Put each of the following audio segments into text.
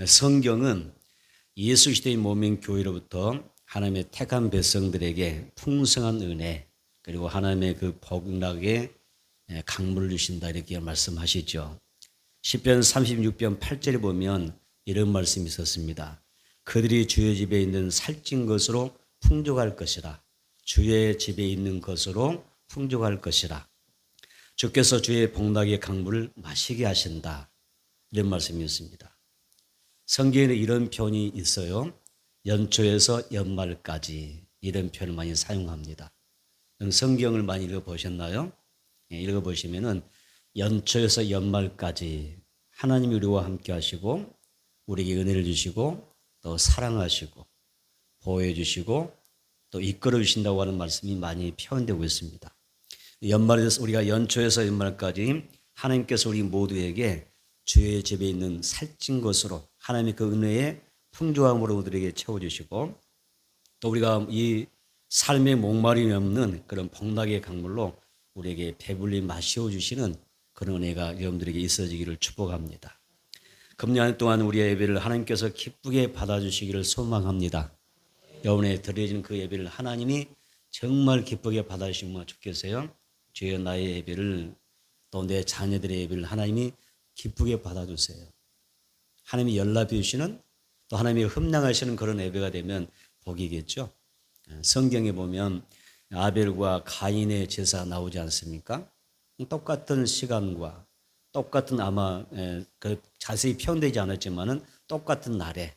성경은 예수 시대의 몸인 교회로부터 하나님의 택한 백성들에게 풍성한 은혜 그리고 하나님의 그 복락의 강물을 주신다 이렇게 말씀하시죠. 시편 36편 8절에 보면 이런 말씀이 있었습니다. 그들이 주의 집에 있는 살찐 것으로 풍족할 것이라. 주의 집에 있는 것으로 풍족할 것이라. 주께서 주의 복락의 강물을 마시게 하신다. 이런 말씀이었습니다. 성경에는 이런 표현이 있어요. 연초에서 연말까지 이런 표현을 많이 사용합니다. 성경을 많이 읽어보셨나요? 읽어보시면은 연초에서 연말까지 하나님이 우리와 함께 하시고 우리에게 은혜를 주시고 또 사랑하시고 보호해 주시고 또 이끌어 주신다고 하는 말씀이 많이 표현되고 있습니다. 연말에서 우리가 연초에서 연말까지 하나님께서 우리 모두에게 주의 집에 있는 살찐 것으로 하나님의 그 은혜의 풍조함으로 우리에게 채워주시고 또 우리가 이 삶의 목마름이 없는 그런 복락의 강물로 우리에게 배불리 마시어 주시는 그런 은혜가 여러분들에게 있어지기를 축복합니다. 금년 한 해 동안 우리의 예배를 하나님께서 기쁘게 받아주시기를 소망합니다. 여러분의 드려지는 그 예배를 하나님이 정말 기쁘게 받아주시면 좋겠어요. 주여 나의 예배를 또 내 자녀들의 예배를 하나님이 기쁘게 받아주세요. 하나님이 연락해 주시는 또 하나님이 흠량하시는 그런 예배가 되면 복이겠죠. 성경에 보면 아벨과 가인의 제사 나오지 않습니까? 똑같은 시간과 똑같은 아마 그 자세히 표현되지 않았지만은 똑같은 날에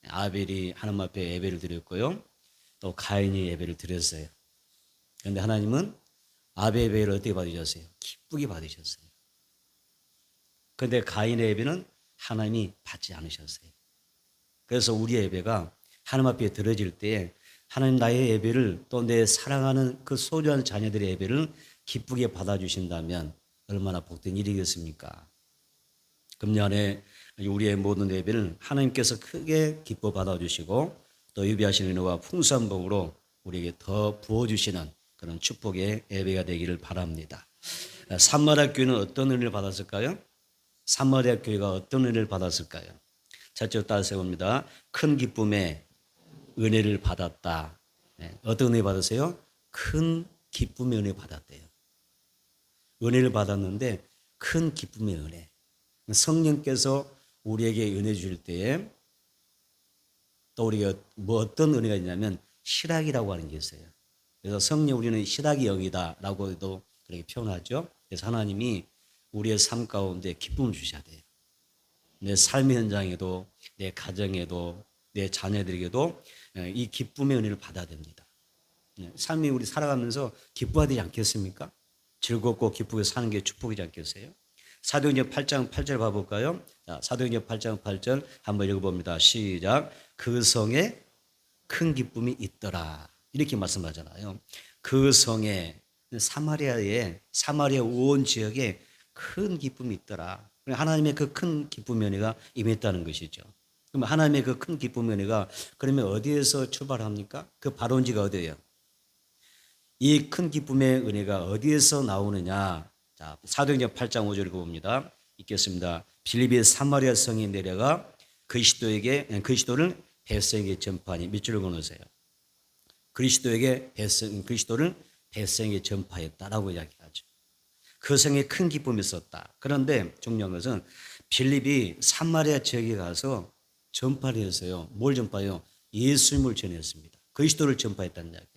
아벨이 하나님 앞에 예배를 드렸고요. 또 가인이 예배를 드렸어요. 그런데 하나님은 아벨 예배를 어떻게 받으셨어요? 기쁘게 받으셨어요. 그런데 가인의 예배는 하나님이 받지 않으셨어요. 그래서 우리의 예배가 하나님 앞에 드려질 때에 하나님 나의 예배를 또 내 사랑하는 그 소중한 자녀들의 예배를 기쁘게 받아주신다면 얼마나 복된 일이겠습니까? 금년에 우리의 모든 예배를 하나님께서 크게 기뻐 받아주시고 또 예배하시는 은혜와 풍성한 복으로 우리에게 더 부어주시는 그런 축복의 예배가 되기를 바랍니다. 산마리아 교회는 어떤 은혜를 받았을까요? 산마리아 교회가 어떤 은혜를 받았을까요? 첫째로 따라서 봅니다. 큰 기쁨의 은혜를 받았다. 어떤 은혜 받았어요? 큰 기쁨의 은혜 받았대요. 은혜를 받았는데 큰 기쁨의 은혜. 성령께서 우리에게 은혜 주실 때에 또 우리가 뭐 어떤 은혜가 있냐면 실학이라고 하는 게 있어요. 그래서 성령 우리는 실학이 영이다라고도 그렇게 표현하죠. 그래서 하나님이 우리의 삶 가운데 기쁨을 주셔야 돼요. 내 삶의 현장에도 내 가정에도 내 자녀들에게도 이 기쁨의 은혜를 받아야 됩니다. 삶이 우리 살아가면서 기뻐야 되지 않겠습니까? 즐겁고 기쁘게 사는 게 축복이지 않겠어요? 사도행전 8장 8절 봐볼까요? 자, 사도행전 8장 8절 한번 읽어봅니다. 시작. 그 성에 큰 기쁨이 있더라. 이렇게 말씀하잖아요. 그 성에 사마리아 온 지역에 큰 기쁨이 있더라. 하나님의 그 큰 기쁨의 은혜가 임했다는 것이죠. 그럼 하나님의 그 큰 기쁨의 은혜가 그러면 어디에서 출발합니까? 그 발원지가 어디예요? 이 큰 기쁨의 은혜가 어디에서 나오느냐? 자, 사도행전 8장 5절 읽어봅니다. 읽겠습니다. 빌립의 사마리아 성에 내려가 그리스도를 백성에게 전파하니 몇 줄을 건너세요? 그리스도를 백성에게 전파했다라고 이야기하죠. 그 성에 큰 기쁨이 있었다. 그런데 중요한 것은 빌립이 사마리아 지역에 가서 전파를 했어요. 뭘 전파해요? 예수님을 전했습니다. 그리스도를 전파했다는 이야기예요.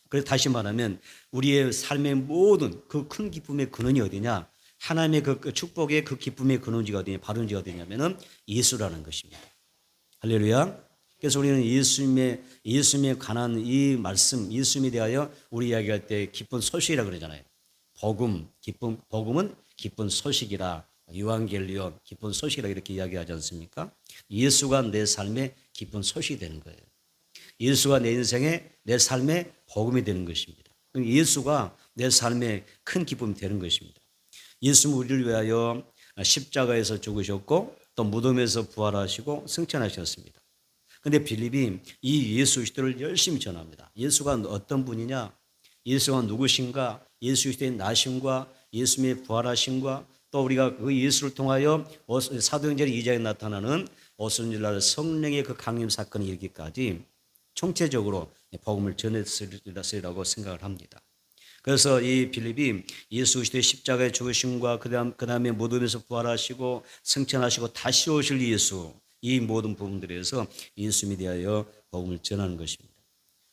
그래서 다시 말하면 우리의 삶의 모든 그 큰 기쁨의 근원이 어디냐? 하나님의 그 축복의 그 기쁨의 근원지가 어디냐? 발원지가 어디냐면은 예수라는 것입니다. 할렐루야. 그래서 우리는 예수님에 관한 이 말씀, 예수님에 대하여 우리 이야기할 때 기쁜 소식이라 그러잖아요. 복음은 기쁜 소식이라, 유앙겔리온 기쁜 소식이라 이렇게 이야기하지 않습니까? 예수가 내 삶의 기쁜 소식이 되는 거예요. 예수가 내 인생의 내 삶의 복음이 되는 것입니다. 예수가 내 삶의 큰 기쁨이 되는 것입니다. 예수는 우리를 위하여 십자가에서 죽으셨고 또 무덤에서 부활하시고 승천하셨습니다. 그런데 빌립이 이 예수 그리스도를 열심히 전합니다. 예수가 어떤 분이냐? 예수가 누구신가? 예수 그리스도의 나심과 예수님의 부활하심과 또 우리가 그 예수를 통하여 사도행전 2장에 나타나는 오순절날 성령의 그 강림 사건이 일기까지 총체적으로 복음을 전했으리라고 생각을 합니다. 그래서 이 빌립이 예수 그리스도의 십자가의 죽으심과 그다음에 무덤에서 부활하시고 승천하시고 다시 오실 예수, 이 모든 부분들에서 예수님에 대하여 복음을 전하는 것입니다.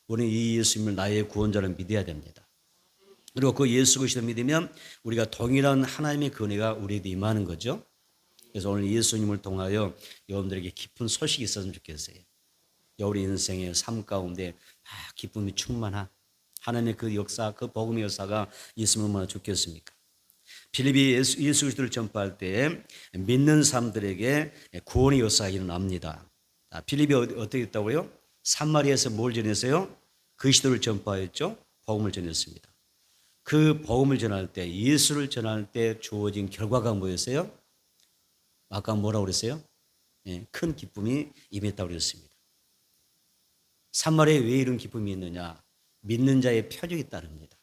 우리는 이 예수님을 나의 구원자로 믿어야 됩니다. 그리고 그 예수 그리스도 믿으면 우리가 동일한 하나님의 은혜가 우리에게 임하는 거죠. 그래서 오늘 예수님을 통하여 여러분들에게 기쁜 소식이 있었으면 좋겠어요. 우리 인생의 삶 가운데 기쁨이 충만한 하나님의 그 역사, 그 복음의 역사가 있으면 얼마나 좋겠습니까? 빌립이 예수 그리스도를 전파할 때 믿는 사람들에게 구원의 역사가 일어납니다. 빌립이 어떻게 했다고요? 사마리아에서 뭘 전했어요? 그리스도를 전파했죠. 복음을 전했습니다. 그 복음을 전할 때, 예수를 전할 때 주어진 결과가 뭐였어요? 아까 뭐라고 그랬어요? 큰 기쁨이 임했다고 그랬습니다. 사마리아에 왜 이런 기쁨이 있느냐? 믿는 자의 표적이 따릅니다.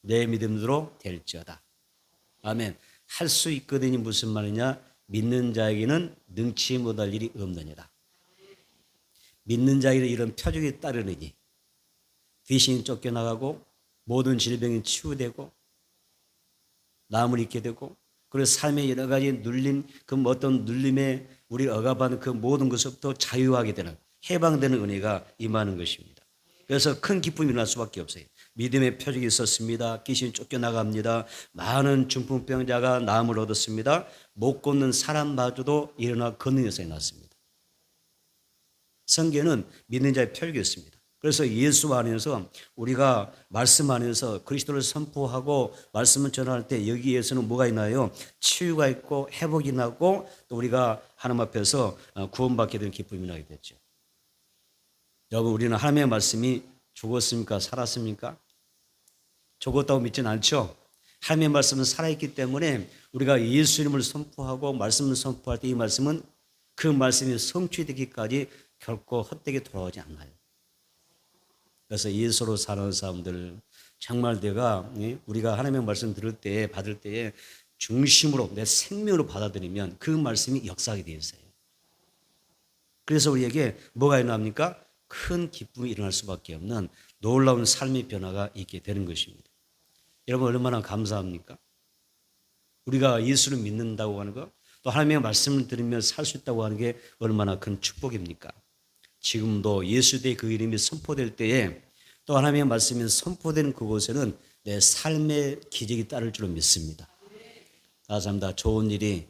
내 믿음대로 될지어다. 아멘. 할 수 있거든요. 무슨 말이냐? 믿는 자에게는 능치 못할 일이 없느니라. 믿는 자에게는 이런 표적이 따르느니 귀신이 쫓겨나가고 모든 질병이 치유되고 남을 잊게 되고 그리고 삶의 여러 가지 눌림, 그 어떤 눌림에 우리 억압하는 그 모든 것부터 자유하게 되는 해방되는 은혜가 임하는 것입니다. 그래서 큰 기쁨이 일어날 수밖에 없어요. 믿음의 표적이 있었습니다. 귀신이 쫓겨나갑니다. 많은 중풍병자가 나음을 얻었습니다. 못 걷는 사람마저도 일어나 걷는 역사가 났습니다. 성경은 믿는 자의 표적이었습니다. 그래서 예수 안에서 우리가 말씀 안에서 그리스도를 선포하고 말씀을 전할 때 여기에서는 뭐가 있나요? 치유가 있고 회복이 나고 또 우리가 하나님 앞에서 구원받게 되는 기쁨이 나게 됐죠. 여러분, 우리는 하나님의 말씀이 죽었습니까? 살았습니까? 죽었다고 믿지는 않죠. 하나님의 말씀은 살아있기 때문에 우리가 예수님을 선포하고 말씀을 선포할 때 이 말씀은 그 말씀이 성취되기까지 결코 헛되게 돌아오지 않아요. 그래서 예수로 사는 사람들 정말 우리가 하나님의 말씀 들을 때 받을 때에 중심으로 내 생명으로 받아들이면 그 말씀이 역사하게 되어 있어요. 그래서 우리에게 뭐가 일어납니까? 큰 기쁨이 일어날 수밖에 없는 놀라운 삶의 변화가 있게 되는 것입니다. 여러분 얼마나 감사합니까? 우리가 예수를 믿는다고 하는 것, 또 하나님의 말씀을 들으며 살 수 있다고 하는 게 얼마나 큰 축복입니까? 지금도 예수의 그 이름이 선포될 때에 또 하나님의 말씀이 선포되는 그곳에는 내 삶의 기적이 따를 줄로 믿습니다. 감사합니다. 좋은 일이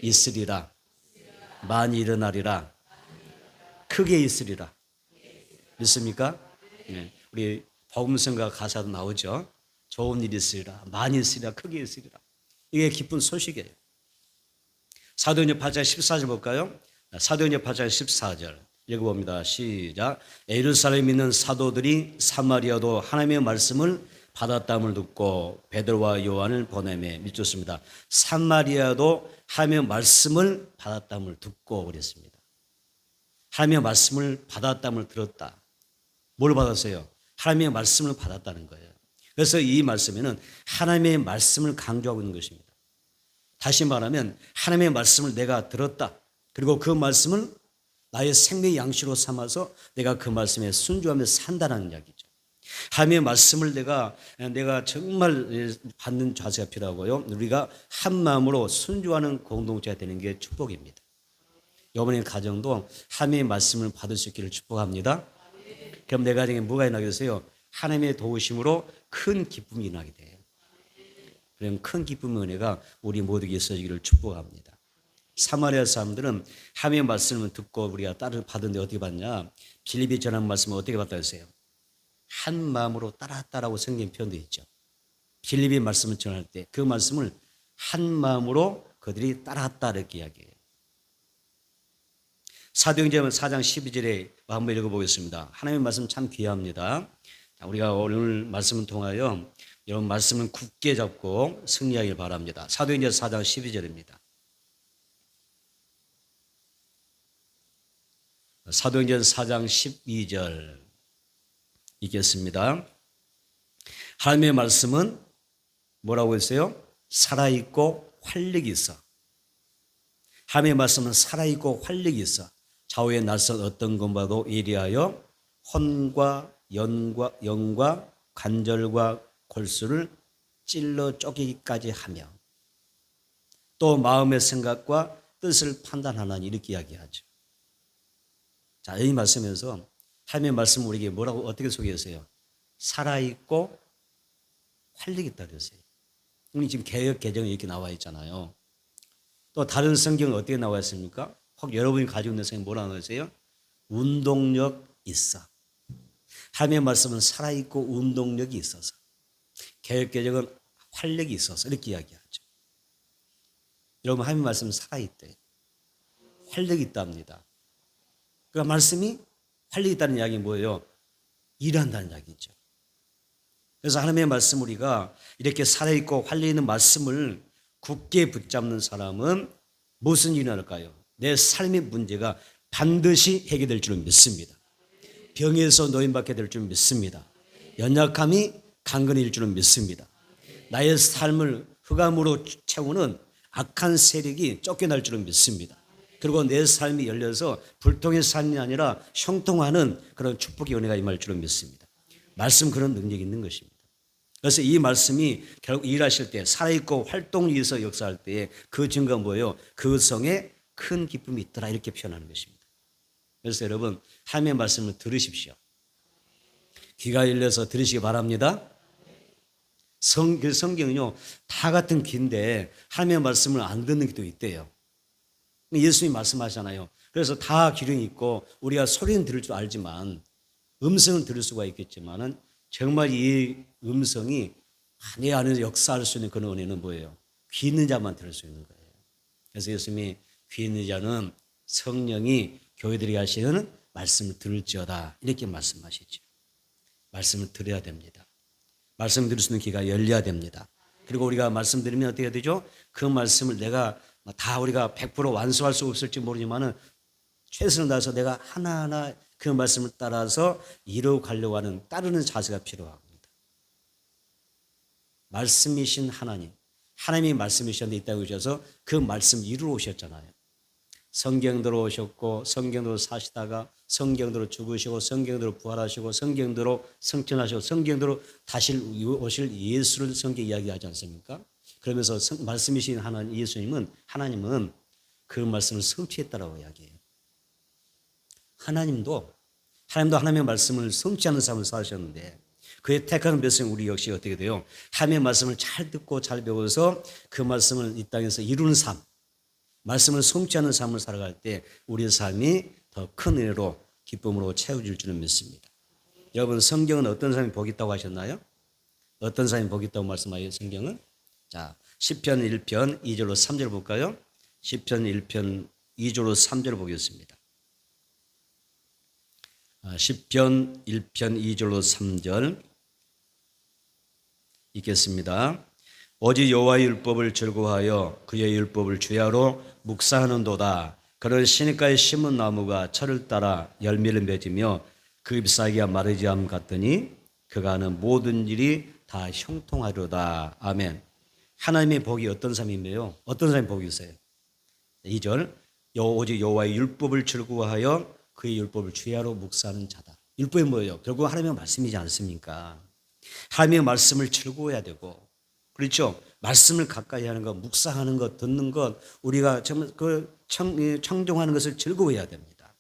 있으리라. 많이 일어나리라. 크게 있으리라. 믿습니까? 네. 우리 복음성가 가사도 나오죠. 좋은 일이 있으리라. 많이 있으리라. 크게 있으리라. 이게 기쁜 소식이에요. 사도행전 8장 14절 볼까요? 사도행전 8장 14절 읽어봅니다. 시작. 예루살렘에 있는 사도들이 사마리아도 하나님의 말씀을 받았다함을 듣고 베드로와 요한을 보내매 믿었습니다. 사마리아도 하나님의 말씀을 받았다함을 듣고 그랬습니다. 하나님의 말씀을 받았다함을 들었다. 뭘 받았어요? 하나님의 말씀을 받았다는 거예요. 그래서 이 말씀에는 하나님의 말씀을 강조하고 있는 것입니다. 다시 말하면 하나님의 말씀을 내가 들었다. 그리고 그 말씀을 나의 생명의 양식으로 삼아서 내가 그 말씀에 순종하며 산다는 이야기죠. 하나님의 말씀을 내가 정말 받는 자세가 필요하고요. 우리가 한 마음으로 순종하는 공동체가 되는 게 축복입니다. 여러분의 가정도 하나님의 말씀을 받을 수 있기를 축복합니다. 그럼 내 가정에 뭐가 일어나겠어요? 하나님의 도우심으로 큰 기쁨이 일어나게 돼요. 그럼 큰 기쁨의 은혜가 우리 모두에게 있어지기를 축복합니다. 사마리아 사람들은 하나님의 말씀을 듣고 우리가 따를 받은데 어떻게 받냐? 빌립이 전한 말씀을 어떻게 받다 했어요? 한 마음으로 따랐다라고 성경 표현되어 있죠. 빌립이 말씀을 전할 때 그 말씀을 한 마음으로 그들이 따랐다 이렇게 이야기해요. 사도행전 4장 12절에 한번 읽어보겠습니다. 하나님의 말씀 참 귀합니다. 우리가 오늘 말씀을 통하여 여러분 말씀은 굳게 잡고 승리하길 바랍니다. 사도행전 4장 12절입니다. 사도행전 4장 12절 읽겠습니다. 하나님의 말씀은 뭐라고 했어요? 살아있고 활력이 있어. 하나님의 말씀은 살아있고 활력이 있어 좌우에 낯선 어떤 것과도 예리하여 혼과 영과 관절과 골수를 찔러 쪼개기까지 하며 또 마음의 생각과 뜻을 판단하나니 이렇게 이야기하죠. 자, 이 말씀에서 하나님의 말씀 우리에게 뭐라고 어떻게 소개했어요? 살아있고 활력이 있다 그랬어요. 우리 지금 개역 개정에 이렇게 나와 있잖아요. 또 다른 성경은 어떻게 나와 있습니까? 혹 여러분이 가지고 있는 성경 뭐라고 나와 있어요? 운동력 있어. 하나님의 말씀은 살아있고 운동력이 있어서, 개역 개정은 활력이 있어서 이렇게 이야기하죠. 여러분, 하나님의 말씀은 살아있대. 활력이 있답니다. 그 말씀이 활력이 있다는 이야기는 뭐예요? 일한다는 이야기죠. 그래서 하나님의 말씀 우리가 이렇게 살아있고 활력 있는 말씀을 굳게 붙잡는 사람은 무슨 일이 날까요? 내 삶의 문제가 반드시 해결될 줄은 믿습니다. 병에서 노인받게 될 줄은 믿습니다. 연약함이 강건해질 줄은 믿습니다. 나의 삶을 흑암으로 채우는 악한 세력이 쫓겨날 줄은 믿습니다. 그리고 내 삶이 열려서 불통의 삶이 아니라 형통하는 그런 축복의 은혜가 임할 줄은 믿습니다. 말씀 그런 능력이 있는 것입니다. 그래서 이 말씀이 결국 일하실 때 살아있고 활동이 있어 역사할 때에 그 증거가 뭐예요? 그 성에 큰 기쁨이 있더라 이렇게 표현하는 것입니다. 그래서 여러분 하나님의 말씀을 들으십시오. 귀가 열려서 들으시기 바랍니다. 성경은요 다 같은 귀인데 하나님의 말씀을 안 듣는 귀도 있대요. 예수님이 말씀하잖아요. 그래서 다 기능이 있고 우리가 소리는 들을 줄 알지만 음성은 들을 수가 있겠지만은 정말 이 음성이 내 안에서 역사할 수 있는 그런 은혜는 뭐예요? 귀 있는 자만 들을 수 있는 거예요. 그래서 예수님이 귀 있는 자는 성령이 교회들이 하시는 말씀을 들을지어다 이렇게 말씀하시죠. 말씀을 들어야 됩니다. 말씀 들을 수 있는 귀가 열려야 됩니다. 그리고 우리가 말씀 들으면 어떻게 해야 되죠? 그 말씀을 내가 다 우리가 100% 완수할 수 없을지 모르지만은 최선을 다해서 내가 하나하나 그 말씀을 따라서 이루어가려고 하는 따르는 자세가 필요합니다. 말씀이신 하나님, 하나님이 말씀이셨는데 있다고 하셔서 그 말씀 이루어 오셨잖아요. 성경대로 오셨고 성경대로 사시다가 성경대로 죽으시고 성경대로 부활하시고 성경대로 승천하시고 성경대로 다시 오실 예수를 성경에 이야기하지 않습니까? 그러면서 말씀이신 하나님 예수님은 하나님은 그 말씀을 성취했다라고 이야기해요. 하나님도 하나님의 말씀을 성취하는 삶을 사셨는데 그의 택한 백성 우리 역시 어떻게 돼요? 하나님의 말씀을 잘 듣고 잘 배워서 그 말씀을 이 땅에서 이루는 삶, 말씀을 성취하는 삶을 살아갈 때 우리의 삶이 더 큰 은혜로 기쁨으로 채워질 줄은 믿습니다. 여러분 성경은 어떤 사람이 복이 있다고 하셨나요? 어떤 사람이 복이 있다고 말씀하세요? 성경은? 자, 시편 1편 2절로 3절 볼까요? 시편 1편 2절로 3절 보겠습니다. 시편 1편 2절로 3절 읽겠습니다. 오직 여호와의 율법을 즐거워하여 그의 율법을 주야로 묵상하는도다. 그런 시냇가에 심은 나무가 철을 따라 열매를 맺으며 그 잎사귀가 마르지 않음 같더니 그가 하는 모든 일이 다 형통하려다. 아멘. 하나님의 복이 어떤 삶이며 어떤 사람이 복이 있어요? 2절 오직 여호와의 율법을 즐거워하여 그의 율법을 주야로 묵상하는 자다. 율법이 뭐예요? 결국 하나님의 말씀이지 않습니까? 하나님의 말씀을 즐거워해야 되고 그렇죠? 말씀을 가까이 하는 것, 묵상하는 것, 듣는 것 우리가 정말 그 청종하는 것을 즐거워해야 됩니다.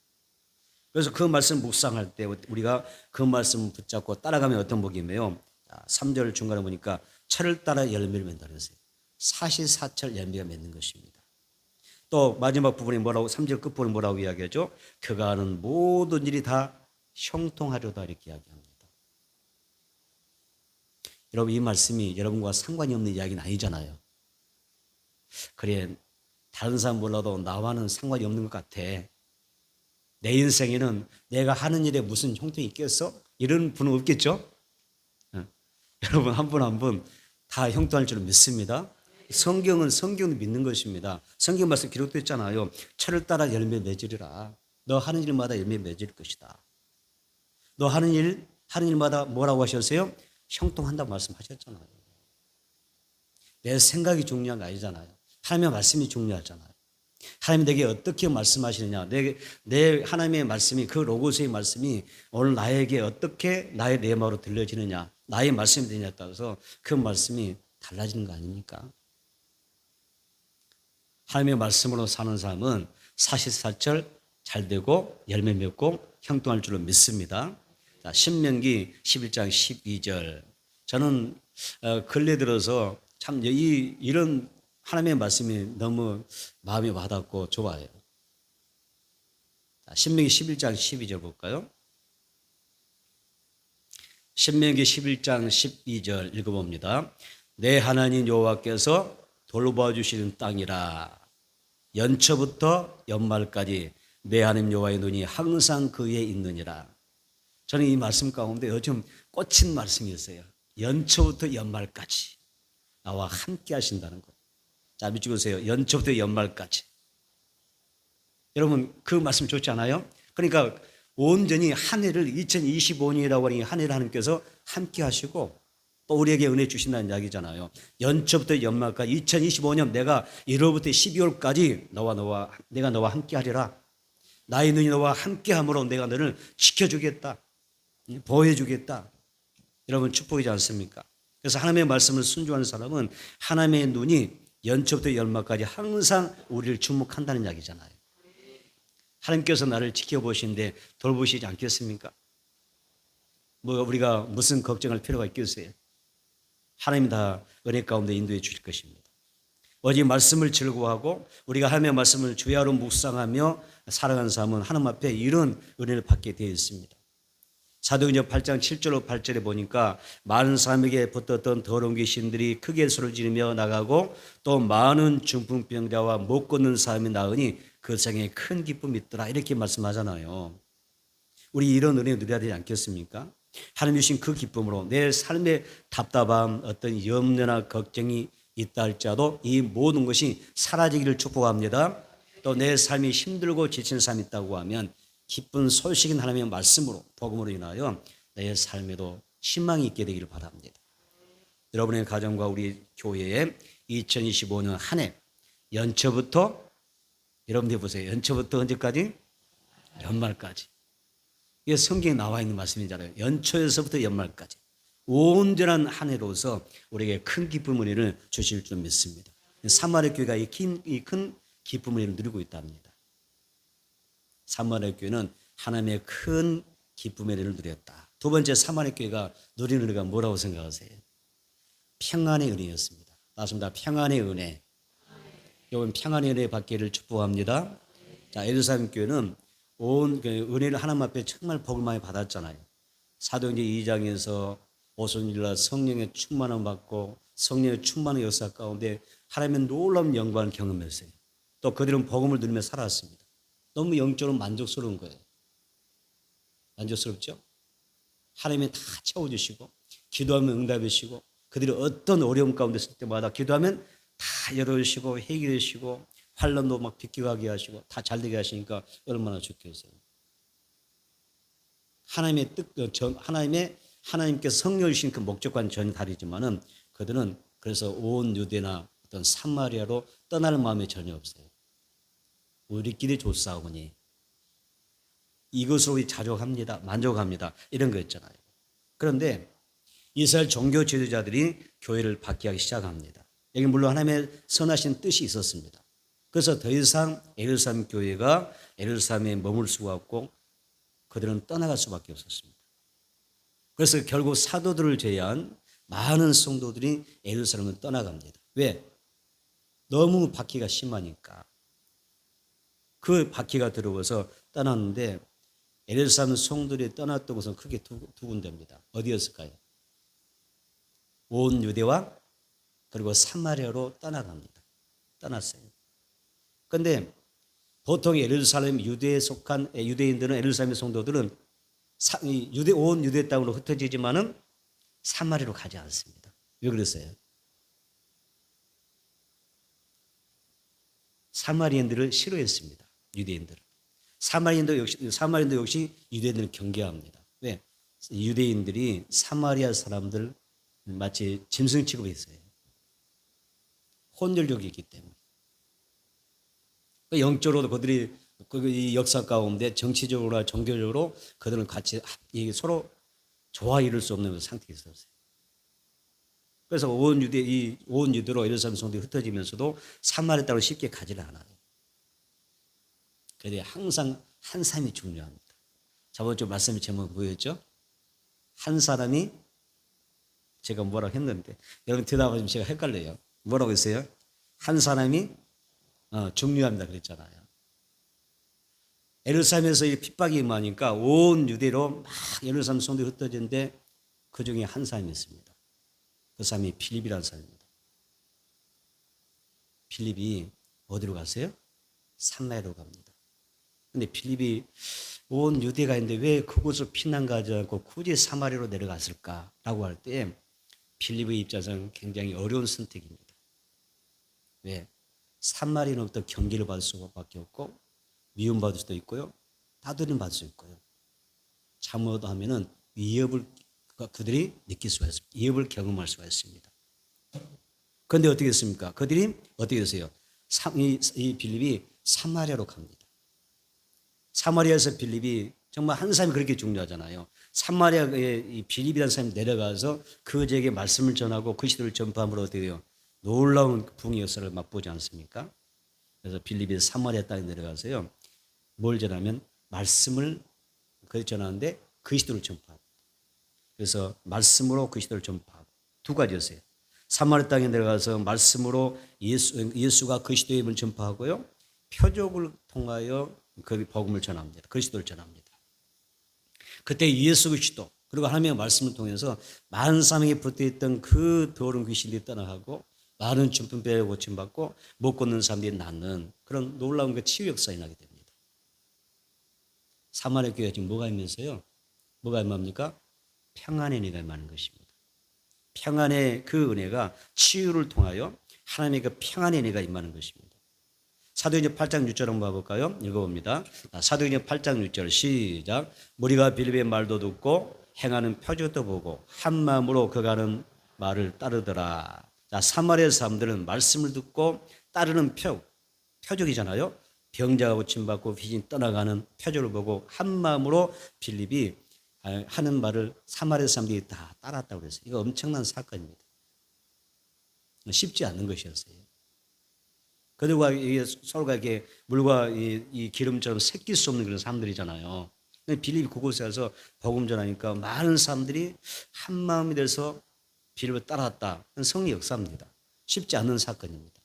그래서 그 말씀 묵상할 때 우리가 그 말씀을 붙잡고 따라가면 어떤 복이며 3절 중간에 보니까 철을 따라 열매를 맺는다는 것이에요. 사시사철 열매가 맺는 것입니다. 또 마지막 부분이 뭐라고 3절 끝부분이 뭐라고 이야기하죠? 그가 하는 모든 일이 다 형통하려다 이렇게 이야기합니다. 여러분 이 말씀이 여러분과 상관이 없는 이야기는 아니잖아요. 그래 다른 사람 몰라도 나와는 상관이 없는 것 같아. 내 인생에는 내가 하는 일에 무슨 형통이 있겠어? 이런 분은 없겠죠? 여러분 한 분 한 분 다 형통할 줄 믿습니다. 성경은 믿는 것입니다. 성경 말씀 기록되어 있잖아요. 철을 따라 열매 맺으리라. 너 하는 일마다 열매 맺을 것이다. 너 하는 일마다 뭐라고 하셨어요? 형통한다고 말씀하셨잖아요. 내 생각이 중요한 거 아니잖아요. 하나님의 말씀이 중요하잖아요. 하나님 내게 어떻게 말씀하시느냐, 내 하나님의 말씀이, 그 로고스의 말씀이 오늘 나에게 어떻게 나의 내마로 들려지느냐, 나의 말씀이 되느냐에 따라서 그 말씀이 달라지는 거 아닙니까? 하나님의 말씀으로 사는 사람은 사시사철 잘 되고 열매 맺고 형통할 줄로 믿습니다. 자, 신명기 11장 12절. 저는 근래 들어서 참 이런 하나님의 말씀이 너무 마음에 와닿고 좋아요. 자, 신명기 11장 12절 볼까요? 신명기 11장 12절 읽어봅니다. 내 하나님 여호와께서 돌봐주시는 땅이라. 연초부터 연말까지 내 하나님 여호와의 눈이 항상 그에 있느니라. 저는 이 말씀 가운데 요즘 꽂힌 말씀이었어요. 연초부터 연말까지 나와 함께 하신다는 것. 자, 밑줄 그으세요. 연초부터 연말까지. 여러분 그 말씀 좋지 않아요? 그러니까 온전히 한 해를 2025년이라고 하는 한 해를 하나님께서 함께 하시고 또 우리에게 은혜 주신다는 이야기잖아요. 연초부터 연말까지 2025년 내가 1월부터 12월까지 내가 너와 함께 하리라. 나의 눈이 너와 함께 함으로 내가 너를 지켜주겠다. 보호해주겠다. 여러분 축복이지 않습니까? 그래서 하나님의 말씀을 순종하는 사람은 하나님의 눈이 연초부터 연말까지 항상 우리를 주목한다는 이야기잖아요. 하나님께서 나를 지켜보시는데 돌보시지 않겠습니까? 우리가 무슨 걱정할 필요가 있겠어요? 하나님이 다 은혜 가운데 인도해 주실 것입니다. 오직 말씀을 즐거워하고 우리가 하나님의 말씀을 주야로 묵상하며 살아가는 사람은 하나님 앞에 이런 은혜를 받게 되어 있습니다. 사도행전 8장 7절로 8절에 보니까 많은 사람에게 붙었던 더러운 귀신들이 크게 소리를 지르며 나가고 또 많은 중풍병자와 못 걷는 사람이 나으니 그 세상에 큰 기쁨이 있더라. 이렇게 말씀하잖아요. 우리 이런 은혜 누려야 되지 않겠습니까? 하나님 주신 그 기쁨으로 내 삶의 답답함, 어떤 염려나 걱정이 있다 할지라도 이 모든 것이 사라지기를 축복합니다. 또 내 삶이 힘들고 지친 삶이 있다고 하면 기쁜 소식인 하나님의 말씀으로, 복음으로 인하여 내 삶에도 희망이 있게 되기를 바랍니다. 여러분의 가정과 우리 교회에 2025년 한 해 연초부터, 여러분들 보세요. 연초부터 언제까지? 연말까지. 이게 성경에 나와 있는 말씀이잖아요. 연초에서부터 연말까지 온전한 한 해로서 우리에게 큰 기쁨 은혜를 주실 줄 믿습니다. 사마리아 교회가 이 큰 기쁨 은혜를 누리고 있답니다. 사마리아 교회는 하나님의 큰 기쁨 은혜를 누렸다. 두 번째 사마리아 교회가 누리는 은혜가 뭐라고 생각하세요? 평안의 은혜였습니다. 맞습니다. 평안의 은혜. 이번 평안의 은혜 받기를 축복합니다. 자, 예루살렘 교회는 온 은혜를 하나님 앞에 정말 복을 많이 받았잖아요. 사도행전 2장에서 오순일날 성령의 충만함을 받고 성령의 충만한 역사 가운데 하나님의 놀라운 영광을 경험했어요. 또 그들은 복음을 누리며 살았습니다. 너무 영적으로 만족스러운 거예요. 만족스럽죠? 하나님이 다 채워주시고 기도하면 응답해 주시고 그들이 어떤 어려움 가운데 있을 때마다 기도하면 다 열어주시고 해결해 주시고 환난도 막 비껴가게 하시고 다 잘되게 하시니까 얼마나 좋겠어요. 하나님의 하나님께서 성령을 주신 그 목적과는 전혀 다르지만은 그들은 그래서 온 유대나 어떤 사마리아로 떠날 마음이 전혀 없어요. 우리끼리 좋사오니 이것으로 우리 자족합니다. 만족합니다. 이런 거 있잖아요. 그런데 이스라엘 종교 지도자들이 교회를 박해하기 시작합니다. 여기 물론 하나님의 선하신 뜻이 있었습니다. 그래서 더 이상 예루살렘 교회가 예루살렘에 머물 수가 없고 그들은 떠나갈 수밖에 없었습니다. 그래서 결국 사도들을 제외한 많은 성도들이 예루살렘을 떠나갑니다. 왜? 너무 박해가 심하니까. 그 박해가 들어와서 떠났는데 예루살렘 성도들이 떠났던 곳은 크게 두 군데입니다. 어디였을까요? 온 유대와 그리고 사마리아로 떠나갑니다. 떠났어요. 그런데 보통 예루살렘 유대에 속한 유대인들은 예루살렘 성도들은 온 유대 땅으로 흩어지지만은 사마리아로 가지 않습니다. 왜 그랬어요? 사마리아인들을 싫어했습니다. 유대인들. 사마리아인도 역시 유대인들을 경계합니다. 왜? 유대인들이 사마리아 사람들 마치 짐승 취급했어요. 혼혈족이기 때문에. 영적으로도 그들이 이 역사 가운데 정치적으로나 종교적으로 그들은 같이 서로 조화 이룰 수 없는 상태에 있었어요. 그래서 온 유대로 예루살렘 성도이 흩어지면서도 사마리아 땅을 쉽게 가지를 않아요. 그런데 항상 한 사람이 중요합니다. 저번 주 말씀의 제목이 뭐였죠? 한 사람이, 제가 뭐라고 했는데 여러분 대답하시면 제가 헷갈려요. 뭐라고 했어요? 한 사람이 중요합니다 그랬잖아요. 예루살렘에서 핍박이 임하니까 온 유대로 막 예루살렘 성도이 흩어졌는데 그 중에 한 사람이 있습니다. 그 사람이 빌립이라는 사람입니다. 빌립이 어디로 갔어요? 사마리아로 갑니다. 근데 빌립이 온 유대가 있는데 왜 그곳을 피난 가지 않고 굳이 사마리아로 내려갔을까라고 할 때 빌립의 입장에서는 굉장히 어려운 선택입니다. 왜? 사마리아로부터 경계를 받을 수밖에 없고 미움받을 수도 있고요. 따돌림 받을 수 있고요. 잘못하면은 위협을 그들이 느낄 수가 있습니다. 위협을 경험할 수가 있습니다. 그런데 어떻게 했습니까? 그들이 어떻게 됐어요? 이 빌립이 사마리아로 갑니다. 사마리아에서 빌립이 정말 한 사람이 그렇게 중요하잖아요. 사마리아에 이 빌립이라는 사람이 내려가서 그 지역에 말씀을 전하고 그리스도를 전파함으로 어떻게 돼요? 놀라운 부흥의 역사를 맛보지 않습니까? 그래서 빌립이 사마리아 땅에 내려가서요. 뭘 전하면 말씀을 전하는데 그리스도를 전파합니다. 그래서 말씀으로 그리스도를 전파하고 두 가지였어요. 사마리아 땅에 내려가서 말씀으로 예수가 그리스도의 힘을 전파하고요. 표적을 통하여 그 복음을 전합니다. 그리스도를 전합니다. 그때 예수 그리스도 그리고 하나님의 말씀을 통해서 많은 사람에게 붙어있던 그 더러운 귀신들이 떠나가고 많은 중풍병에 고침받고 못 걷는 사람들이 낫는 그런 놀라운 그 치유 역사가 나게 됩니다. 사마리아 교회가 지금 뭐가 있면서요? 뭐가 임합니까? 평안의 은혜가 임하는 것입니다. 평안의 그 은혜가 치유를 통하여 하나님의 그 평안의 은혜가 임하는 것입니다. 사도행전 8장 6절 한번 봐볼까요? 읽어봅니다. 사도행전 8장 6절 시작. 무리가 빌립의 말도 듣고 행하는 표적도 보고 한 마음으로 그가 하는 말을 따르더라. 자, 사마리아 사람들은 말씀을 듣고 따르는 표적이잖아요. 병자가 고침받고 귀신 떠나가는 표적을 보고 한 마음으로 빌립이 하는 말을 사마리아 사람들이 다 따랐다고 그랬어요. 이거 엄청난 사건입니다. 쉽지 않은 것이었어요. 그들과 서로가 이렇게 물과 이 기름처럼 섞일 수 없는 그런 사람들이잖아요. 빌립이 그곳에 가서 복음 전하니까 많은 사람들이 한 마음이 돼서 빌립을 따라왔다. 성리 역사입니다. 쉽지 않은 사건입니다.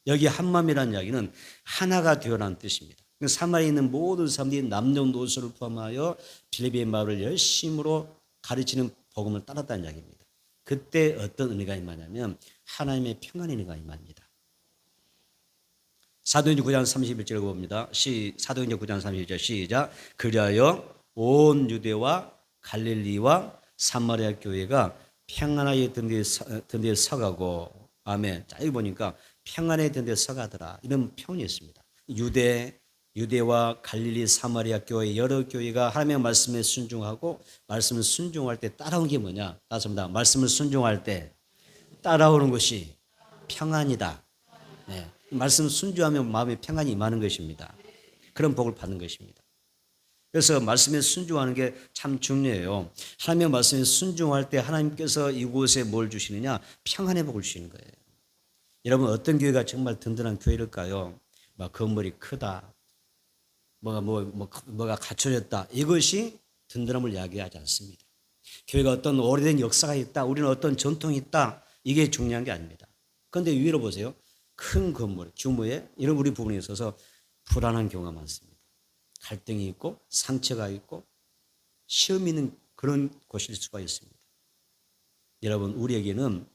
여기 한 마음이라는 이야기는 하나가 되어라는 뜻입니다. 사마리아에 있는 모든 사람들이 남녀노소를 포함하여 빌립의 말을 열심으로 가르치는 복음을 따랐다는 이야기입니다. 그때 어떤 은혜가 임하냐면 하나님의 평안의 은혜가 임합니다. 사도행전 9장 31절 봅니다. 사도행전 9장 31절 시작. 그리하여 온 유대와 갈릴리와 사마리아 교회가 평안하게 든 데에 서가고 아멘. 자, 여기 보니까 평안에 든 데에 서가더라. 이런 표현이 있습니다. 유대와 갈릴리 사마리아 교회 여러 교회가 하나님의 말씀에 순종하고 말씀을 순종할 때 따라온 게 뭐냐? 따집니다. 말씀을 순종할 때 따라오는 것이 평안이다. 네. 말씀 순종하면 마음에 평안이 임하는 것입니다. 그런 복을 받는 것입니다. 그래서 말씀에 순종하는 게 참 중요해요. 하나님의 말씀에 순종할 때 하나님께서 이곳에 뭘 주시느냐? 평안의 복을 주시는 거예요. 여러분 어떤 교회가 정말 든든한 교회일까요? 막 건물이 크다. 뭐가 갖춰졌다. 이것이 든든함을 이야기하지 않습니다. 교회가 어떤 오래된 역사가 있다. 우리는 어떤 전통이 있다. 이게 중요한 게 아닙니다. 그런데 위로 보세요. 큰 건물, 규모에 이런 우리 부분에 있어서 불안한 경우가 많습니다. 갈등이 있고 상처가 있고 시험이 있는 그런 곳일 수가 있습니다. 여러분 우리에게는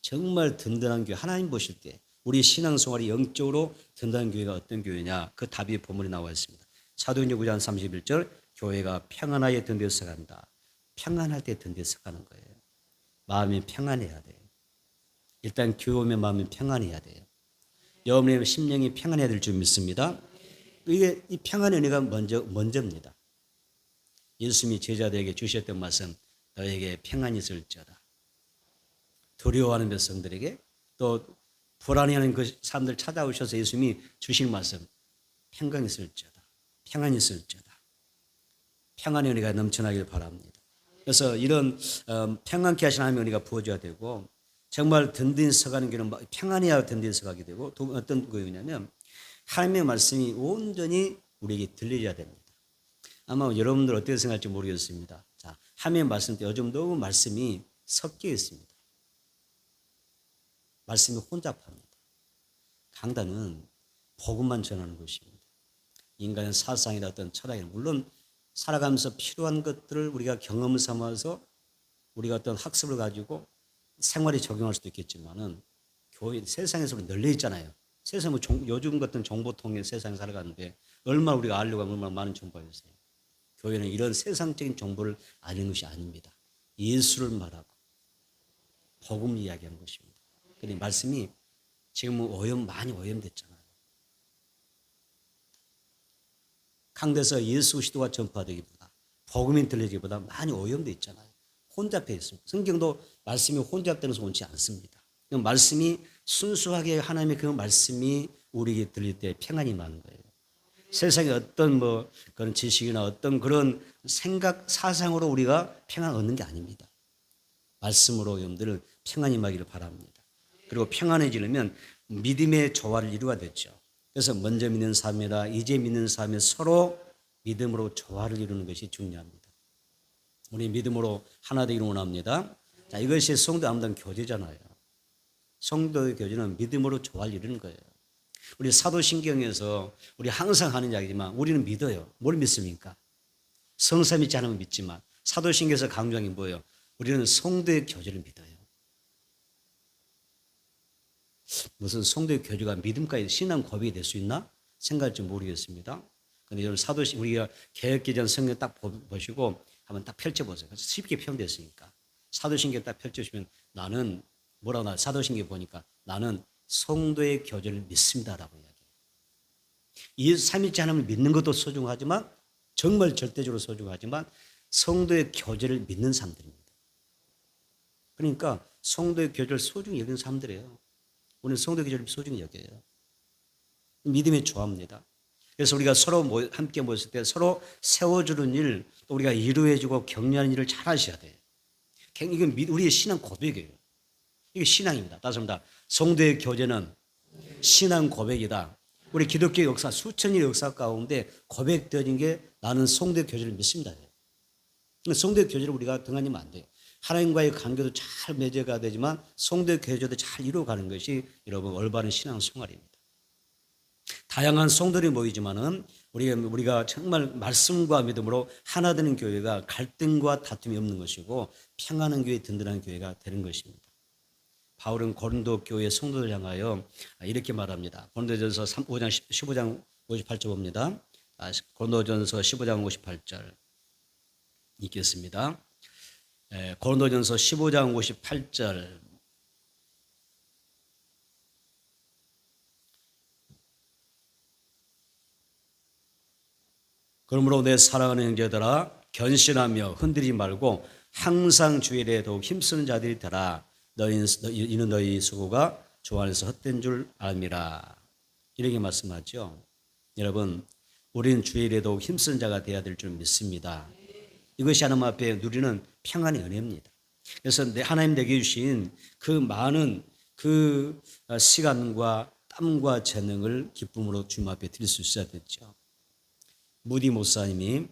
정말 든든한 교회, 하나님 보실 때 우리 신앙생활이 영적으로 든든한 교회가 어떤 교회냐 그 답이 본문에 나와 있습니다. 사도행전 9장 31절 교회가 평안하게 든 데서 간다. 평안할 때 든 데서 가는 거예요. 마음이 평안해야 돼요. 일단 교회 오면 마음이 평안해야 돼요. 여러분의 심령이 평안해야 될 줄 믿습니다. 이게 이 평안의 은혜가 먼저입니다. 예수님이 제자들에게 주셨던 말씀 너에게 평안이 있을지어다. 두려워하는 백성들에게 또 불안해하는 그 사람들 찾아오셔서 예수님이 주신 말씀, 평강이 있을지어다, 평안이 있을지어다, 평안의 은혜가 넘쳐나길 바랍니다. 그래서 이런 평안케 하신 하나님의 은혜가 부어져야 되고, 정말 든든히 서가는 길은 평안해야 든든히 서가게 되고, 또 어떤 거냐면 하나님의 말씀이 온전히 우리에게 들려야 됩니다. 아마 여러분들 어떻게 생각할지 모르겠습니다. 자, 하나님의 말씀 때 요즘 너무 말씀이 섞여 있습니다. 말씀이 혼잡합니다. 강단은 복음만 전하는 것입니다. 인간의 사상이나 어떤 철학이 물론 살아가면서 필요한 것들을 우리가 경험을 삼아서 우리가 어떤 학습을 가지고 생활에 적용할 수도 있겠지만은 교회 세상에서 널려 있잖아요. 세상은 요즘 같은 정보통의 세상에 살아가는데 얼마나 우리가 알려고 하면 얼마나 많은 정보가 있어요. 교회는 이런 세상적인 정보를 아는 것이 아닙니다. 예수를 말하고 복음을 이야기하는 것입니다. 그런데 말씀이 지금은 많이 오염됐잖아요. 강대에서 예수 그리스도가 전파되기보다 복음이 들리기보다 많이 오염돼 있잖아요. 혼잡해 있습니다. 성경도 말씀이 혼잡되면서 옳지 않습니다. 말씀이 순수하게 하나님의 그 말씀이 우리에게 들릴 때 평안이 나는 거예요. 세상에 어떤 그런 지식이나 어떤 그런 생각, 사상으로 우리가 평안 얻는 게 아닙니다. 말씀으로 여러분들 평안이 임하기를 바랍니다. 그리고 평안해지려면 믿음의 조화를 이루어야 되죠. 그래서 먼저 믿는 삶이라 이제 믿는 삶에 서로 믿음으로 조화를 이루는 것이 중요합니다. 우리 믿음으로 하나 되기를 원합니다. 자, 이것이 성도 아무튼 교제잖아요. 성도의 교제는 믿음으로 조화를 이루는 거예요. 우리 사도신경에서 우리 항상 하는 이야기지만 우리는 믿어요. 뭘 믿습니까? 성사 믿지 않으면 믿지만 사도신경에서 강조한 게 뭐예요? 우리는 성도의 교제를 믿어요. 무슨 성도의 교제가 믿음까지 신앙 고백이 될 수 있나? 생각할지 모르겠습니다. 그런데 여러분 우리가 개혁기전 성경 딱 보시고 한번 딱 펼쳐보세요. 그래서 쉽게 표현됐으니까. 사도신경 딱 펼쳐주시면 나는 뭐라고 나 사도신경 보니까 나는 성도의 교제를 믿습니다라고 이야기해요. 이 삼위일체 하나님을 믿는 것도 소중하지만 정말 절대적으로 소중하지만 성도의 교제를 믿는 사람들입니다. 그러니까 성도의 교제를 소중히 여기는 사람들이에요. 우리는 성도의 교제를 소중히 여겨요. 믿음의 조합입니다. 그래서 우리가 서로 함께 모였을 때 서로 세워주는 일, 또 우리가 이루어주고 격려하는 일을 잘 하셔야 돼요. 이건 우리의 신앙 고백이에요. 이게 신앙입니다. 따집니다. 성도의 교제는 신앙 고백이다. 우리 기독교 역사 수천 년의 역사 가운데 고백되어진 게 나는 성도의 교제를 믿습니다. 성도의 교제를 우리가 등한이면 안 돼요. 하나님과의 관계도 잘 맺어가야 되지만 성도의 교제도 잘 이루어가는 것이 여러분 올바른 신앙 생활입니다. 다양한 성도들이 모이지만은 우리가 정말 말씀과 믿음으로 하나 되는 교회가 갈등과 다툼이 없는 것이고 평안한 교회, 든든한 교회가 되는 것입니다. 바울은 고린도 교회 성도들 향하여 이렇게 말합니다. 고린도전서 15장 58절 봅니다. 고린도전서 15장 58절 읽겠습니다. 고린도전서 15장 58절 그러므로 내 사랑하는 형제들아 견신하며 흔들리지 말고 항상 주의 일에 더욱 힘쓰는 자들이 되라. 이는 너희 수고가 주 안에서 헛된 줄 압니다. 이렇게 말씀하죠. 여러분 우리는 주의 일에 더욱 힘쓰는 자가 되어야 될 줄 믿습니다. 이것이 하나님 앞에 누리는 평안의 은혜입니다. 그래서 하나님 내게 주신 그 많은 그 시간과 땀과 재능을 기쁨으로 주님 앞에 드릴 수 있어야 됐죠. 무디 목사님이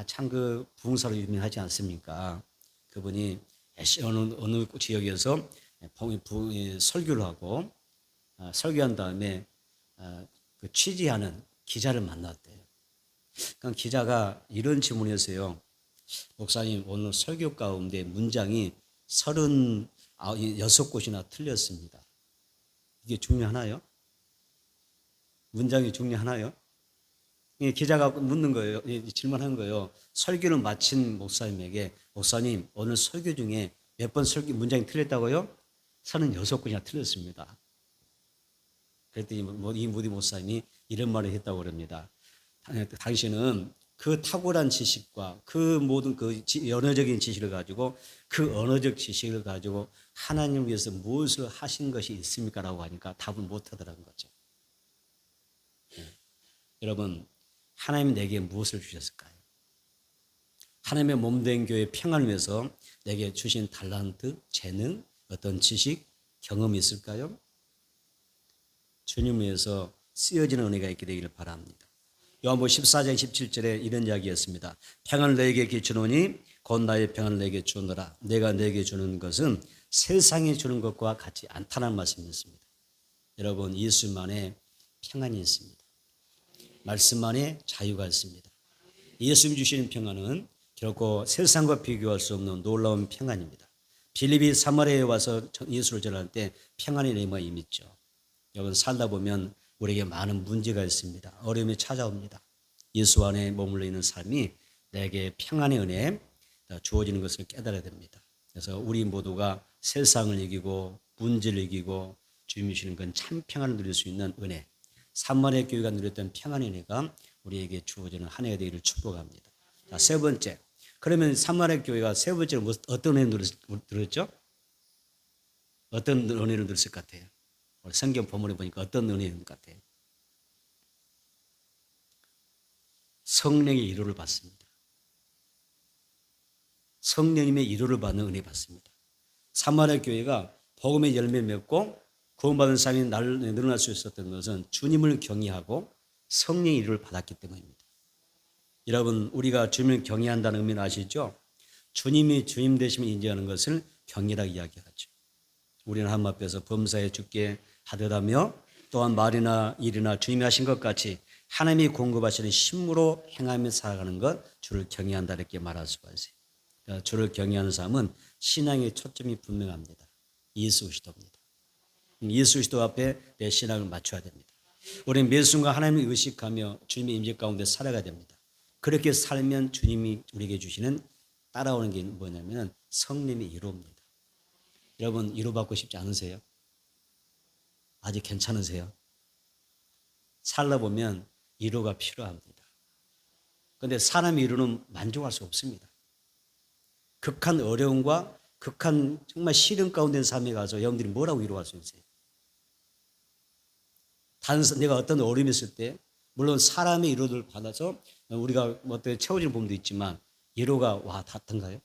참 그 부흥사로 유명하지 않습니까? 그분이 어느 지역에서 설교를 하고 설교한 다음에 그 취재하는 기자를 만났대요. 그러니까 기자가 이런 질문을 했어요. 목사님 오늘 설교 가운데 문장이 36곳이나 틀렸습니다. 이게 중요하나요? 문장이 중요하나요? 기자가 묻는 거예요. 질문한 거예요. 설교를 마친 목사님에게 목사님 오늘 설교 중에 몇 번 설교 문장이 틀렸다고요? 36곳이나 틀렸습니다. 그랬더니 이 무디 목사님이 이런 말을 했다고 그럽니다. 당신은 그 탁월한 지식과 그 모든 그 언어적인 지식을 가지고 그 언어적 지식을 가지고 하나님을 위해서 무엇을 하신 것이 있습니까? 라고 하니까 답을 못 하더라는 거죠. 여러분, 하나님이 내게 무엇을 주셨을까요? 하나님의 몸된 교회 평안을 위해서 내게 주신 달란트, 재능, 어떤 지식, 경험이 있을까요? 주님을 위해서 쓰여지는 은혜가 있게 되기를 바랍니다. 요한복음 14장 17절에 이런 이야기였습니다. 평안을 너에게 주노니 곧 나의 평안을 너에게 주노라. 내가 너에게 주는 것은 세상에 주는 것과 같지 않다는 말씀이었습니다. 여러분, 예수 안에 평안이 있습니다. 말씀 안에 자유가 있습니다. 예수님이 주시는 평안은 결코 세상과 비교할 수 없는 놀라운 평안입니다. 빌립이 사마리아에 와서 예수를 전할 때 평안의 내용이 임했죠. 여러분, 살다 보면 우리에게 많은 문제가 있습니다. 어려움이 찾아옵니다. 예수 안에 머물러 있는 삶이 내게 평안의 은혜 주어지는 것을 깨달아야 됩니다. 그래서 우리 모두가 세상을 이기고 문제를 이기고 주님이 주시는 건 참 평안을 누릴 수 있는 은혜, 사마리아 교회가 누렸던 평안의 은혜가 우리에게 주어지는 한 해가 되기를 축복합니다. 자, 세 번째. 그러면 사마리아 교회가 세 번째로 어떤 은혜를 누렸죠? 어떤 은혜를 누렸을 것 같아요? 성경 본문에 보니까 어떤 은혜인 것 같아요? 성령의 위로를 받습니다. 성령님의 위로를 받는 은혜 받습니다. 사마리아 교회가 복음의 열매 맺고 구원받은 사람이 늘어날 수 있었던 것은 주님을 경외하고 성령의 위로를 받았기 때문입니다. 여러분, 우리가 주님을 경외한다는 의미는 아시죠? 주님이 주님 되심을 인정하는 것을 경외라고 이야기하죠. 우리는 하나님 앞에서 범사에 죽게 하듯하며 또한 말이나 일이나 주님이 하신 것 같이 하나님이 공급하시는 힘으로 행하며 살아가는 것, 주를 경외한다 이렇게 말할 수가 있어요. 그러니까 주를 경외하는 사람은 신앙의 초점이 분명합니다. 예수 그리스도입니다. 예수 그리스도 앞에 내 신앙을 맞춰야 됩니다. 우리는 매 순간 하나님을 의식하며 주님의 임재 가운데 살아가야 됩니다. 그렇게 살면 주님이 우리에게 주시는 따라오는 게 뭐냐면 성령의 위로입니다. 여러분, 위로받고 싶지 않으세요? 아직 괜찮으세요? 살다 보면 위로가 필요합니다. 그런데 사람의 위로는 만족할 수 없습니다. 극한 어려움과 극한 정말 시련 가운데 삶에 가서 여러분들이 뭐라고 위로할 수 있어요? 내가 어떤 어려움이 있을 때 물론 사람의 위로를 받아서 우리가 어떻게 채워지는 부분도 있지만 위로가 와 닿던가요?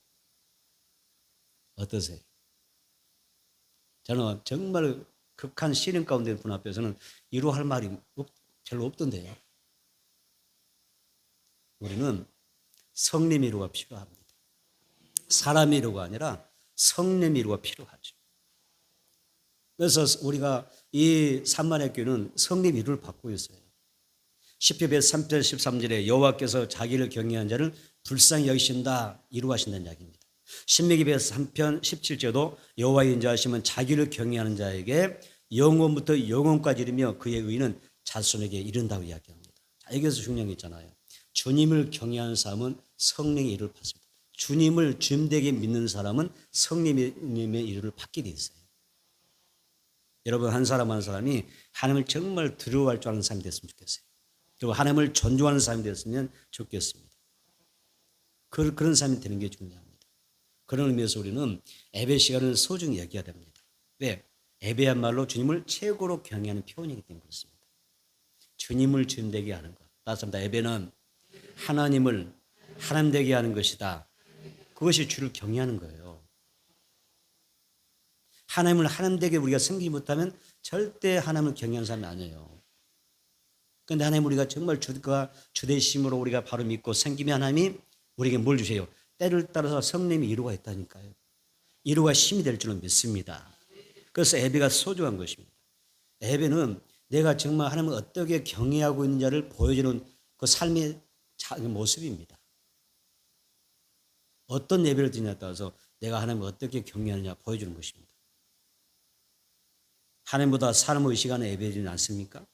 어떠세요? 저는 정말 극한 시련 가운데 있는 분 앞에서는 위로할 말이 별로 없던데요. 우리는 성령의 위로가 필요합니다. 사람의 위로가 아니라 성령의 위로가 필요하죠. 그래서 우리가 이 사마리아 교회는 성령의 위로를 받고 있어요. 시편 103편 13절에 여호와께서 자기를 경외한 자를 불쌍히 여기신다, 위로하신다는 이야기입니다. 신명기 103편 17절도 여호와의 인자하심은 자기를 경외하는 자에게 영원부터 영원까지 이르며 그의 의는 자손에게 이른다고 이야기합니다. 자, 여기서 중요한 게 있잖아요. 주님을 경외하는 사람은 성령의 위로를 받습니다. 주님을 주님되게 믿는 사람은 성령님의 위로를 받게 돼 있어요. 여러분, 한 사람 한 사람이 하나님을 정말 두려워할 줄 아는 사람이 됐으면 좋겠어요. 그리고 하나님을 존중하는 사람이 됐으면 좋겠습니다. 그런 사람이 되는 게 중요합니다. 그런 의미에서 우리는 예배 시간을 소중히 여겨야 됩니다. 왜? 예배야말로 주님을 최고로 경외하는 표현이기 때문에 그렇습니다. 주님을 주님되게 하는 것. 따뜻합니다. 예배는 하나님을 하나님 되게 하는 것이다. 그것이 주를 경외하는 거예요. 하나님을 하나님 되게 우리가 섬기지 못하면 절대 하나님을 경외하는 사람이 아니에요. 그런데 하나님 우리가 정말 주가 주되심으로 우리가 바로 믿고 섬기면 하나님이 우리에게 뭘 주세요? 때를 따라서 성령의 위로가 있다니까요. 위로가 힘이 될 줄은 믿습니다. 그래서 예배가 소중한 것입니다. 예배는 내가 정말 하나님을 어떻게 경외하고 있는지를 보여주는 그 삶의 모습입니다. 어떤 예배를 드리냐에 따라서 내가 하나님을 어떻게 경외하느냐 보여주는 것입니다. 하나님보다 사람을 의식하는 예배이지 않습니까?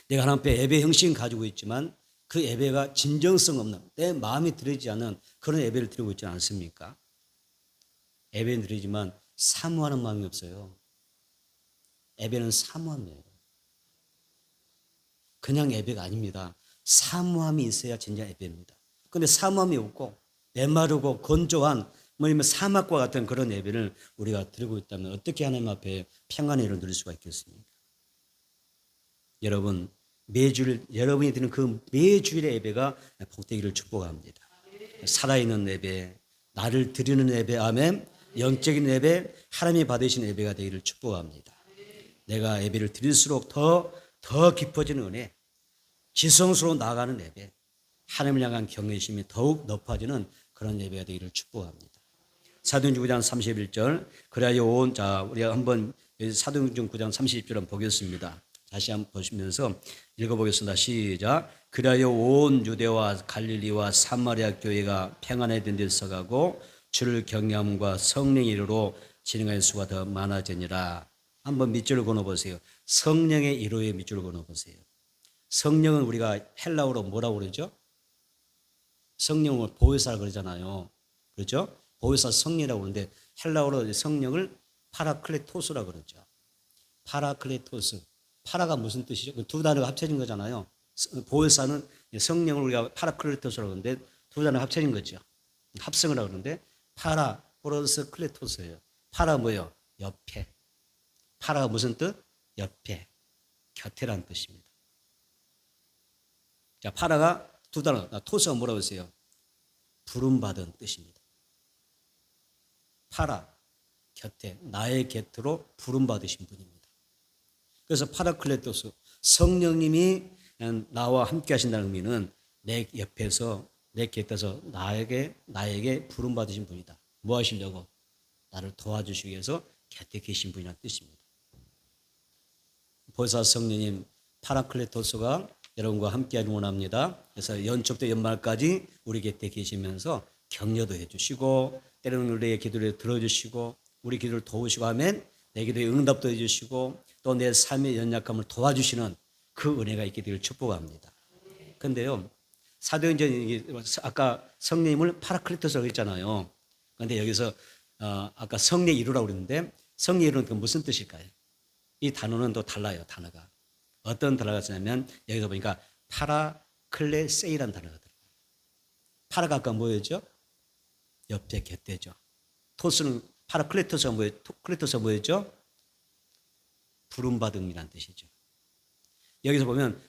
내가 하나님 앞에 예배 형식은 가지고 있지만 그 예배가 진정성 없는 내 마음이 들어지지 않는 그런 예배를 드리고 있지 않습니까? 예배는 드리지만 사모하는 마음이 없어요. 예배는 사모함이에요. 그냥 예배가 아닙니다. 사모함이 있어야 진짜 예배입니다. 그런데 사모함이 없고 메마르고 건조한 뭐냐면 사막과 같은 그런 예배를 우리가 드리고 있다면 어떻게 하나님 앞에 평안을 누릴 수가 있겠습니까? 여러분 매주일 여러분이 드리는 그 매주일의 예배가 복되기를 축복합니다. 살아있는 예배, 나를 드리는 예배, 아멘. 영적인 예배, 하나님이 받으신 예배가 되기를 축복합니다. 내가 예배를 드릴수록 더 깊어지는 은혜, 지성스러워 나아가는 예배, 하나님을 향한 경외심이 더욱 높아지는 그런 예배가 되기를 축복합니다. 사도행전 9장 31절, 그래야 우리가 한번 사도행전 9장 30절 한번 보겠습니다. 다시 한번 보시면서 읽어보겠습니다. 시작. 그리하여 온 유대와 갈릴리와 사마리아 교회가 평안에 데 서가고 주를 경외함과 성령의 이루로 진행하는 수가 더 많아지니라. 한번 밑줄을 그어보세요. 성령의 이루에 밑줄을 그어보세요. 성령은 우리가 헬라어로 뭐라고 그러죠? 성령을 보혜사라고 그러잖아요. 그렇죠? 보혜사 성령이라고 그러는데 헬라어로 성령을 파라클레토스라고 그러죠. 파라클레토스. 파라가 무슨 뜻이죠? 두 단어가 합쳐진 거잖아요. 보혜사는 성령을 우리가 파라클레토스라고 그러는데 두 단어가 합쳐진 거죠. 합성을 하고 그러는데 파라 플러스 클레토스예요. 파라 뭐예요? 옆에. 파라가 무슨 뜻? 옆에. 곁에라는 뜻입니다. 자, 파라가 두 단어. 토스가 뭐라고 했어요? 부름받은 뜻입니다. 파라, 곁에, 나의 곁으로 부름받으신 분입니다. 그래서 파라클레토스, 성령님이 나와 함께 하신다는 의미는 내 옆에서, 내 곁에서 나에게 부름받으신 분이다. 뭐 하시려고? 나를 도와주시기 위해서 곁에 계신 분이라는 뜻입니다. 보혜사 성령님 파라클레토스가 여러분과 함께하길 원합니다. 그래서 연초부터 연말까지 우리 곁에 계시면서 격려도 해주시고 때로는 우리의 기도를 들어주시고 우리 기도를 도우시고 하면 내 기도에 응답도 해주시고 또 내 삶의 연약함을 도와주시는 그 은혜가 있게 되기를 축복합니다. 그런데요, 사도행전 아까 성령님을 파라클레토스라고 했잖아요. 그런데 여기서 아까 성령 이루라고 그랬는데 성령 이루는 무슨 뜻일까요? 이 단어는 또 달라요. 단어가 어떤 단어가 쓰냐면 여기서 보니까 파라클레세이라는 단어가 들어가요. 파라가 아까 뭐였죠? 옆에 곁대죠. 토스는 파라클레토스가 뭐였죠? 클레토스가 뭐였죠? 부름받음이라는 뜻이죠. 여기서 보면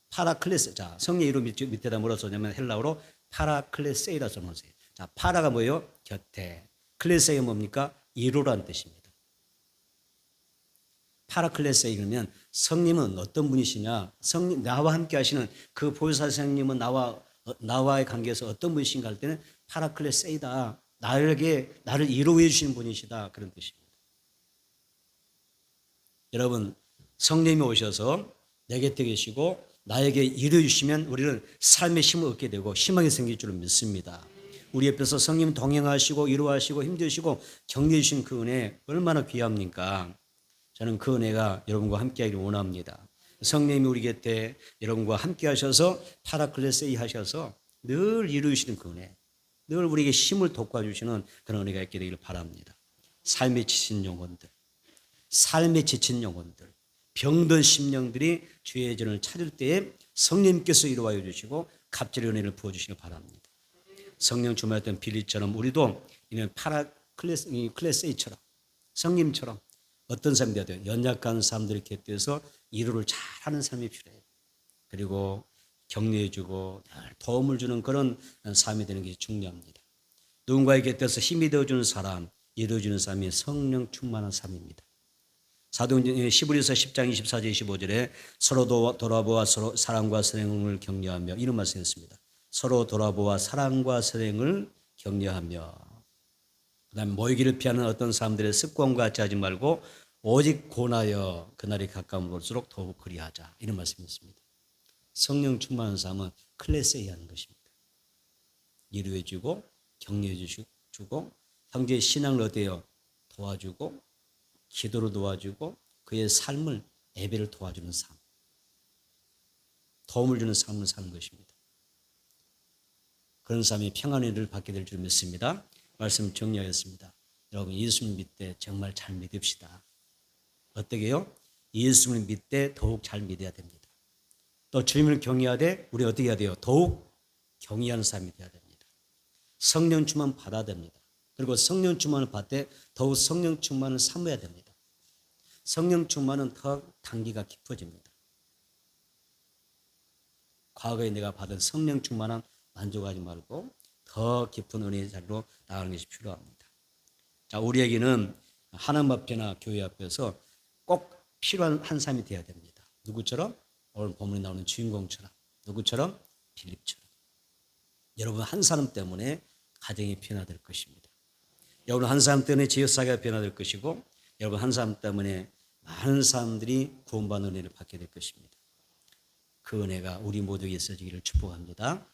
파라클레스. 자, 성령 이름 밑에다 뭐라 써냐면 헬라어로 파라클레세이라 써놓으세요. 자, 파라가 뭐예요? 곁에. 클레세이가 뭡니까? 이루라는 뜻입니다. 파라클레세이 그러면 성님은 어떤 분이시냐? 성님 나와 함께 하시는 그 보혜사 성령님은 나와의 관계에서 어떤 분이신가 할 때는 파라클레세이다. 나를 이루어 주시는 분이시다. 그런 뜻입니다. 여러분, 성령님이 오셔서 내 곁에 계시고 나에게 이루어 주시면 우리는 삶의 힘을 얻게 되고 희망이 생길 줄을 믿습니다. 우리 옆에서 성령 동행하시고 이루하시고 힘주시고 격려해 주신 그 은혜 얼마나 귀합니까? 저는 그 은혜가 여러분과 함께 하기를 원합니다. 성령님이 우리 곁에 여러분과 함께 하셔서 파라클레세이 하셔서 늘 이루시는 그 은혜, 늘 우리에게 힘을 돋궈주시는 그런 은혜가 있게 되기를 바랍니다. 삶에 지친 영혼들, 병든 심령들이 주의 전을 찾을 때에 성령님께서 이루어 주시고 갑절의 은혜를 부어주시길 바랍니다. 성령 주말했던 빌리처럼 우리도 이는 파라클레세이처럼 성님처럼 어떤 삶이 되어야 돼요? 연약한 사람들 곁에서 이루를 잘하는 삶이 필요해요. 그리고 격려해주고 도움을 주는 그런 삶이 되는 게 중요합니다. 누군가의 곁에서 힘이 되어주는 사람, 이루어주는 삶이 성령 충만한 삶입니다. 사도행전 시브리서 10장 24절 25절에 서로 돌아보아 서로 사랑과 선행을 격려하며 이런 말씀했습니다. 서로 돌아보아 사랑과 선행을 격려하며 그다음에 모이기를 피하는 어떤 사람들의 습관과 같이 하지 말고 오직 고나여 그날이 가까운 볼수록 더욱 그리하자 이런 말씀이었습니다. 성령 충만한 삶은 클레세이 하는 것입니다. 이루어주고 격려해주고 형제의 신앙을 어때요? 도와주고 기도로 도와주고 그의 삶을 예배를 도와주는 삶, 도움을 주는 삶을 사는 것입니다. 그런 삶이 평안의 일을 받게 될 줄 믿습니다. 말씀 정리하겠습니다. 여러분 예수님 믿되 정말 잘 믿읍시다. 어떻게 해요? 예수님을 믿되 더욱 잘 믿어야 됩니다. 또 주님을 경외하되 우리 어떻게 해야 돼요? 더욱 경외하는 삶이 되어야 됩니다. 성령 충만 받아야 됩니다. 그리고 성령 충만을 받을 때 더욱 성령 충만을 삼아야 됩니다. 성령 충만은 더 단계가 깊어집니다. 과거에 내가 받은 성령 충만한 만족하지 말고 더 깊은 은혜의 자리로 나가는 것이 필요합니다. 자, 우리에게는 하나님 앞에나 교회 앞에서 꼭 필요한 한 사람이 되어야 됩니다. 누구처럼? 오늘 본문에 나오는 주인공처럼. 누구처럼? 빌립처럼. 여러분 한 사람 때문에 가정이 변화될 것입니다. 여러분 한 사람 때문에 지역사회가 변화될 것이고 여러분 한 사람 때문에 많은 사람들이 구원받는 은혜를 받게 될 것입니다. 그 은혜가 우리 모두에게 있어지기를 축복합니다.